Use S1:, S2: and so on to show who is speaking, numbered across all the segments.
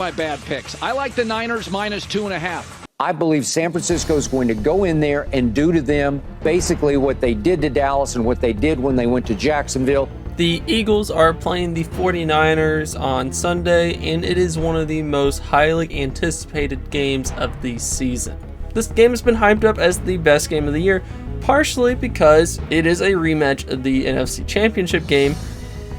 S1: My bad picks. I like the Niners -2.5.
S2: I believe San Francisco is going to go in there and do to them basically what they did to Dallas and what they did when they went to Jacksonville.
S3: The Eagles are playing the 49ers on Sunday, and it is one of the most highly anticipated games of the season. This game has been hyped up as the best game of the year, partially because it is a rematch of the NFC Championship game.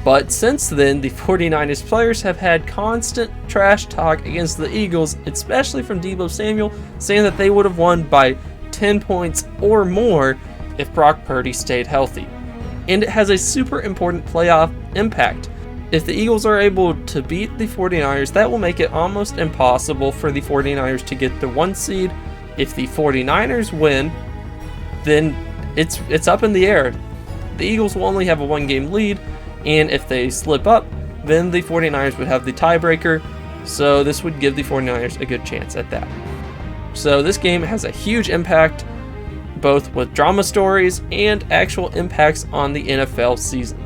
S3: But since then, the 49ers players have had constant trash talk against the Eagles, especially from Deebo Samuel, saying that they would have won by 10 points or more if Brock Purdy stayed healthy. And it has a super important playoff impact. If the Eagles are able to beat the 49ers, that will make it almost impossible for the 49ers to get the 1 seed. If the 49ers win, then it's up in the air. The Eagles will only have a 1-game lead. And if they slip up, then the 49ers would have the tiebreaker, so this would give the 49ers a good chance at that. So this game has a huge impact, both with drama stories and actual impacts on the NFL season.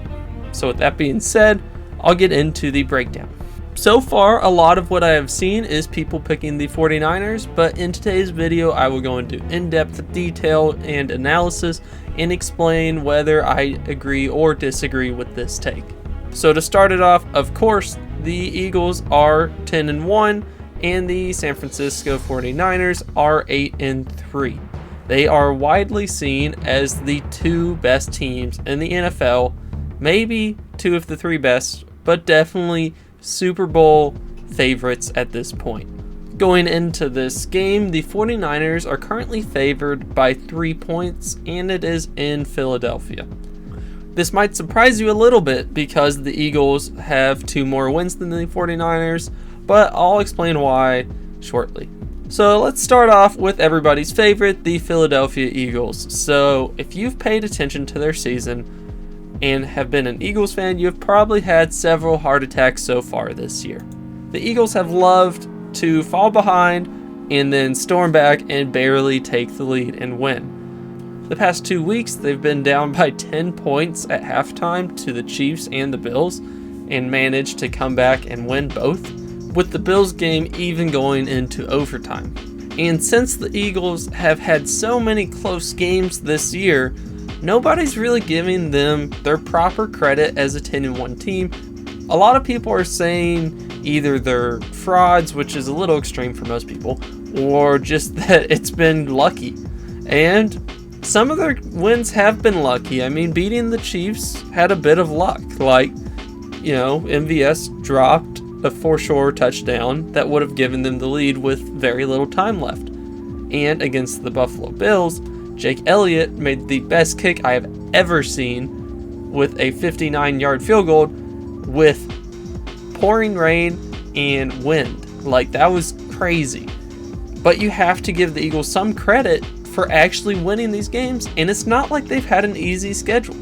S3: So with that being said, I'll get into the breakdown. So far, a lot of what I have seen is people picking the 49ers, but in today's video, I will go into in-depth detail and analysis and explain whether I agree or disagree with this take. So to start it off, of course, the Eagles are 10-1 and the San Francisco 49ers are 8-3. They are widely seen as the 2 best teams in the NFL, maybe 2 of the 3 best, but definitely Super Bowl favorites at this point. Going into this game, the 49ers are currently favored by 3 points, and it is in Philadelphia. This might surprise you a little bit because the Eagles have 2 more wins than the 49ers, but I'll explain why shortly. So let's start off with everybody's favorite, the Philadelphia Eagles. So if you've paid attention to their season and have been an Eagles fan, you've probably had several heart attacks so far this year. The Eagles have loved to fall behind and then storm back and barely take the lead and win. The past 2 weeks, they've been down by 10 points at halftime to the Chiefs and the Bills and managed to come back and win both, with the Bills game even going into overtime. And since the Eagles have had so many close games this year, nobody's really giving them their proper credit as a 10-1 team. A lot of people are saying either they're frauds, which is a little extreme for most people, or just that it's been lucky. And some of their wins have been lucky. I mean, beating the Chiefs had a bit of luck. Like, MVS dropped a for-sure touchdown that would have given them the lead with very little time left. And against the Buffalo Bills, Jake Elliott made the best kick I have ever seen with a 59-yard field goal with pouring rain and wind. Like, that was crazy. But you have to give the Eagles some credit for actually winning these games, and it's not like they've had an easy schedule.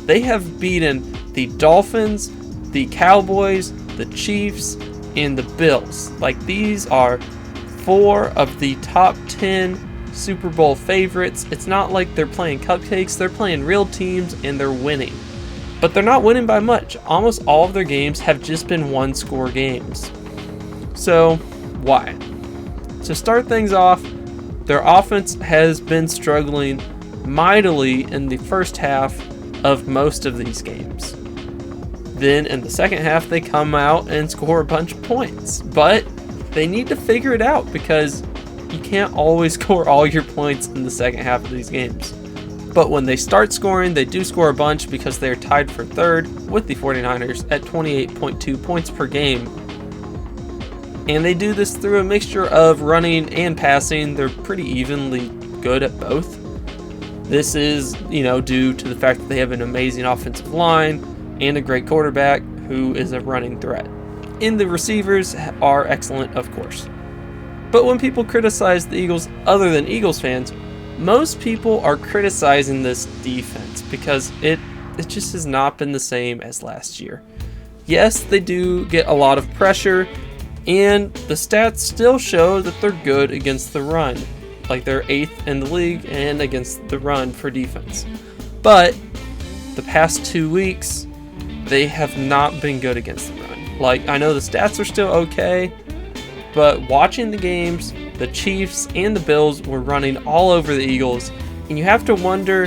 S3: They have beaten the Dolphins, the Cowboys, the Chiefs, and the Bills. Like, these are 4 of the top 10 Super Bowl favorites. It's not like they're playing cupcakes, they're playing real teams and they're winning. But they're not winning by much. Almost all of their games have just been 1-score games. So, why? To start things off, their offense has been struggling mightily in the first half of most of these games. Then in the second half, they come out and score a bunch of points. But they need to figure it out because you can't always score all your points in the second half of these games. But when they start scoring, they do score a bunch because they're tied for 3rd with the 49ers at 28.2 points per game. And they do this through a mixture of running and passing. They're pretty evenly good at both. This is, due to the fact that they have an amazing offensive line and a great quarterback who is a running threat. And the receivers are excellent, of course. But when people criticize the Eagles, other than Eagles fans, most people are criticizing this defense because it just has not been the same as last year. Yes, they do get a lot of pressure, and the stats still show that they're good against the run. Like, they're 8th in the league and against the run for defense. But the past 2 weeks, they have not been good against the run. Like, I know the stats are still okay, but watching the games, the Chiefs and the Bills were running all over the Eagles, and you have to wonder,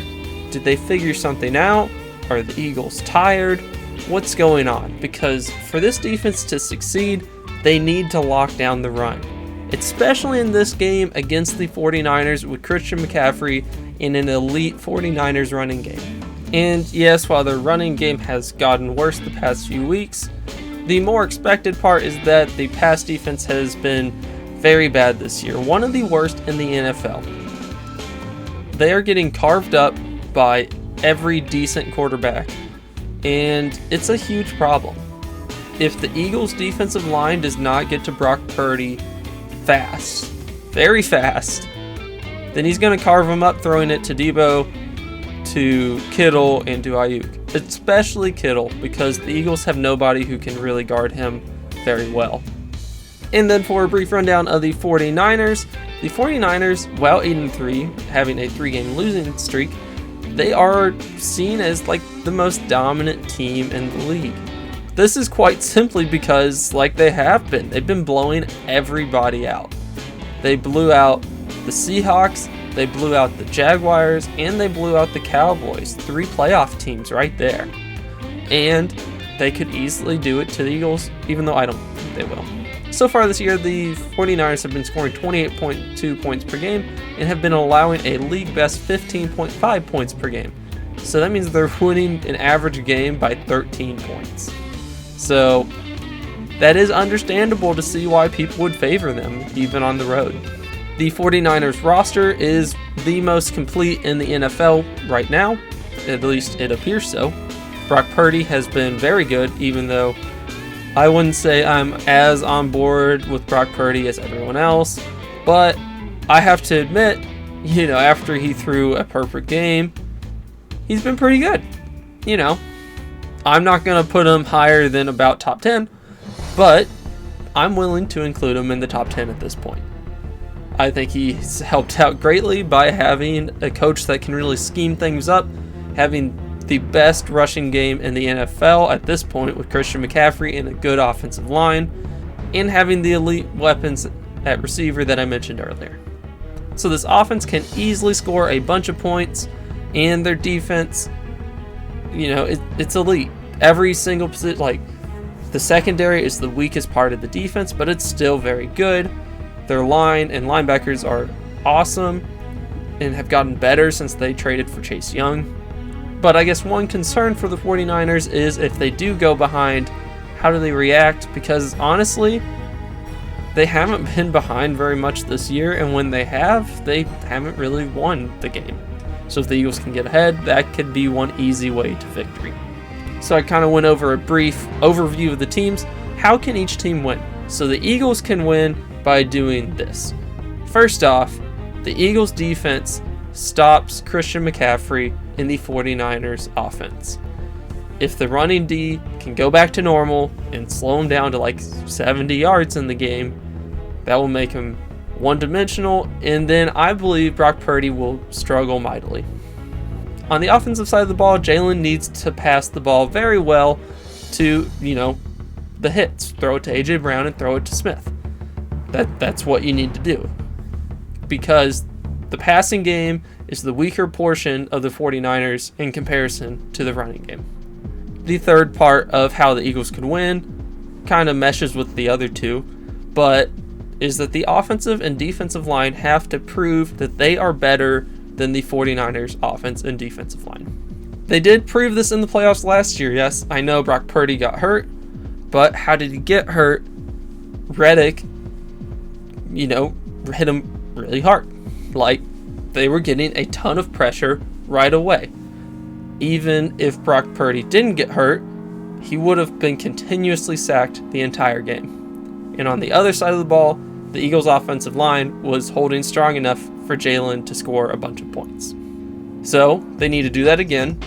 S3: did they figure something out? Are the Eagles tired? What's going on? Because for this defense to succeed, they need to lock down the run, especially in this game against the 49ers with Christian McCaffrey in an elite 49ers running game. And yes, while their running game has gotten worse the past few weeks, the more expected part is that the pass defense has been very bad this year, one of the worst in the NFL. They are getting carved up by every decent quarterback, and it's a huge problem. If the Eagles' defensive line does not get to Brock Purdy fast, very fast, then he's going to carve him up, throwing it to Debo, to Kittle, and to Ayuk. Especially Kittle, because the Eagles have nobody who can really guard him very well. And then for a brief rundown of the 49ers, while 8-3, having a 3-game losing streak, they are seen as like the most dominant team in the league. This is quite simply because, like they've been blowing everybody out. They blew out the Seahawks, they blew out the Jaguars, and they blew out the Cowboys. 3 playoff teams right there. And they could easily do it to the Eagles, even though I don't think they will. So far this year, the 49ers have been scoring 28.2 points per game and have been allowing a league best 15.5 points per game. So that means they're winning an average game by 13 points. So that is understandable to see why people would favor them, even on the road. The 49ers roster is the most complete in the NFL right now, at least it appears so. Brock Purdy has been very good, even though I wouldn't say I'm as on board with Brock Purdy as everyone else, but I have to admit, after he threw a perfect game, he's been pretty good. I'm not going to put him higher than about top 10, but I'm willing to include him in the top 10 at this point. I think he's helped out greatly by having a coach that can really scheme things up, having the best rushing game in the NFL at this point with Christian McCaffrey and a good offensive line, and having the elite weapons at receiver that I mentioned earlier. So this offense can easily score a bunch of points, and their defense, it's elite. Every single position, the secondary is the weakest part of the defense, but it's still very good. Their line and linebackers are awesome and have gotten better since they traded for Chase Young. But I guess one concern for the 49ers is if they do go behind, how do they react? Because honestly, they haven't been behind very much this year, and when they haven't really won the game. So if the Eagles can get ahead, that could be one easy way to victory. So I kind of went over a brief overview of the teams. How can each team win? So the Eagles can win by doing this. First off, the Eagles defense stops Christian McCaffrey in the 49ers offense. If the running D can go back to normal and slow him down to 70 yards in the game, that will make him one-dimensional, and then I believe Brock Purdy will struggle mightily. On the offensive side of the ball, Jalen needs to pass the ball very well to, the hits. Throw it to A.J. Brown and throw it to Smith. That's what you need to do. Because the passing game is the weaker portion of the 49ers in comparison to the running game. The third part of how the Eagles could win kind of meshes with the other two, but is that the offensive and defensive line have to prove that they are better than the 49ers offense and defensive line. They did prove this in the playoffs last year. Yes, I know Brock Purdy got hurt, but how did he get hurt? Reddick, hit him really hard. They were getting a ton of pressure right away. Even if Brock Purdy didn't get hurt, he would have been continuously sacked the entire game. And on the other side of the ball, the Eagles' offensive line was holding strong enough for Jalen to score a bunch of points. So they need to do that again.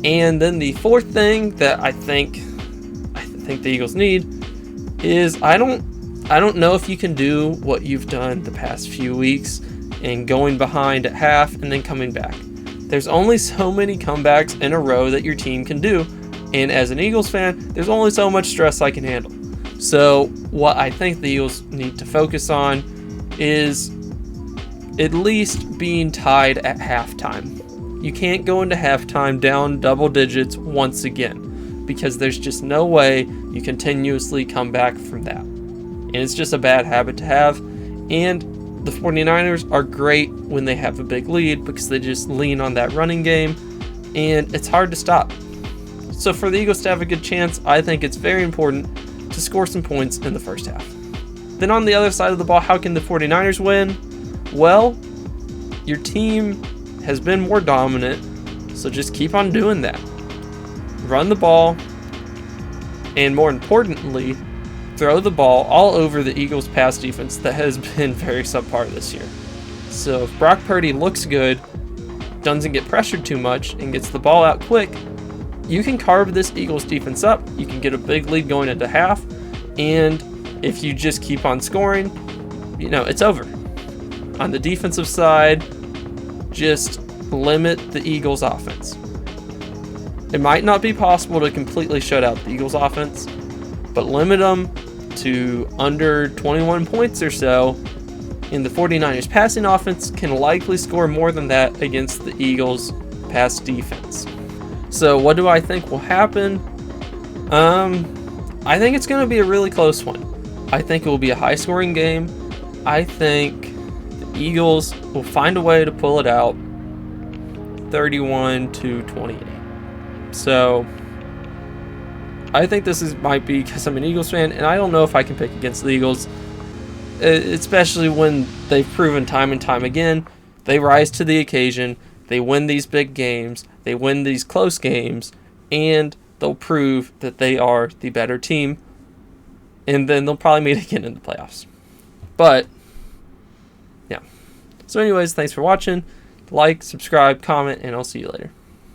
S3: And then the fourth thing that I think the Eagles need is I don't know if you can do what you've done the past few weeks and going behind at half and then coming back. There's only so many comebacks in a row that your team can do, and as an Eagles fan, there's only so much stress I can handle. So what I think the Eagles need to focus on is at least being tied at halftime. You can't go into halftime down double digits once again, because there's just no way you continuously come back from that. And it's just a bad habit to have. And the 49ers are great when they have a big lead because they just lean on that running game, and it's hard to stop. So for the Eagles to have a good chance, I think it's very important to score some points in the first half. Then on the other side of the ball, how can the 49ers win? Well, your team has been more dominant, so just keep on doing that. Run the ball, and more importantly, throw the ball all over the Eagles' pass defense that has been very subpar this year. So if Brock Purdy looks good, doesn't get pressured too much, and gets the ball out quick, you can carve this Eagles defense up. You can get a big lead going into half, and if you just keep on scoring, it's over. On the defensive side, just limit the Eagles' offense. It might not be possible to completely shut out the Eagles' offense, but limit them to under 21 points or so, and the 49ers passing offense can likely score more than that against the Eagles' pass defense. So what do I think will happen? I think it's going to be a really close one. I think it will be a high-scoring game. I think the Eagles will find a way to pull it out 31-28. So I think this might be because I'm an Eagles fan, and I don't know if I can pick against the Eagles, especially when they've proven time and time again they rise to the occasion. They win these big games, they win these close games, and they'll prove that they are the better team, and then they'll probably meet again in the playoffs. But, yeah. So anyways, thanks for watching. Like, subscribe, comment, and I'll see you later.